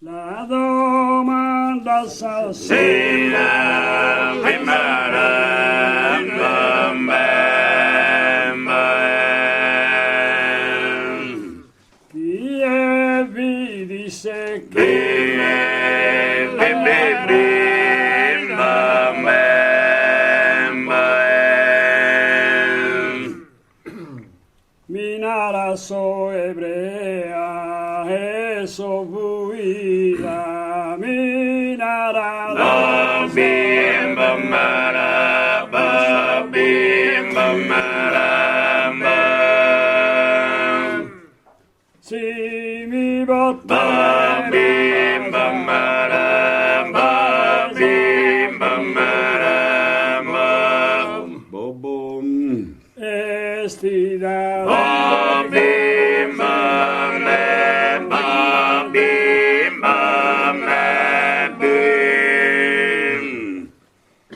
La domanda assassina chi è vi disse Minara so ebrea e so buida Minara Ba bim bam bara ba bim bam bara ba si mi botta ba bim bam bara ba bim bam bara ba Bobom. estida ba bim bam ba bim bam bim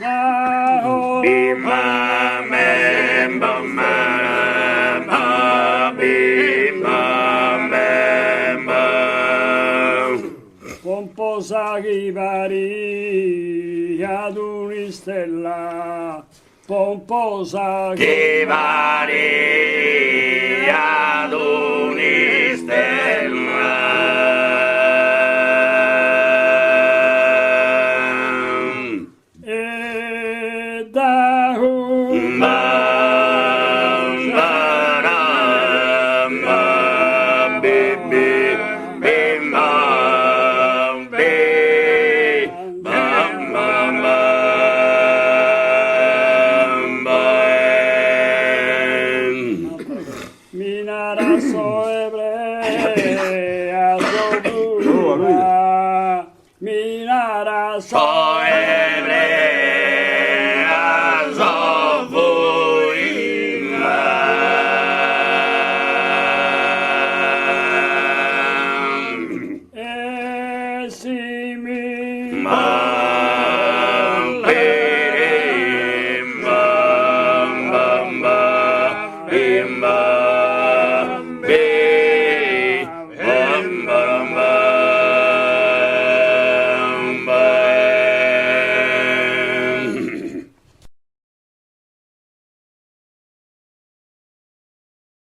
Raho bim bam bam ba bim bam bam pomposa vari ad un'istella pomposa che vari ad un'istella e da un bam baram bam bim bim bim bam bim bam bam bam Minara so ebrea so buda Minara so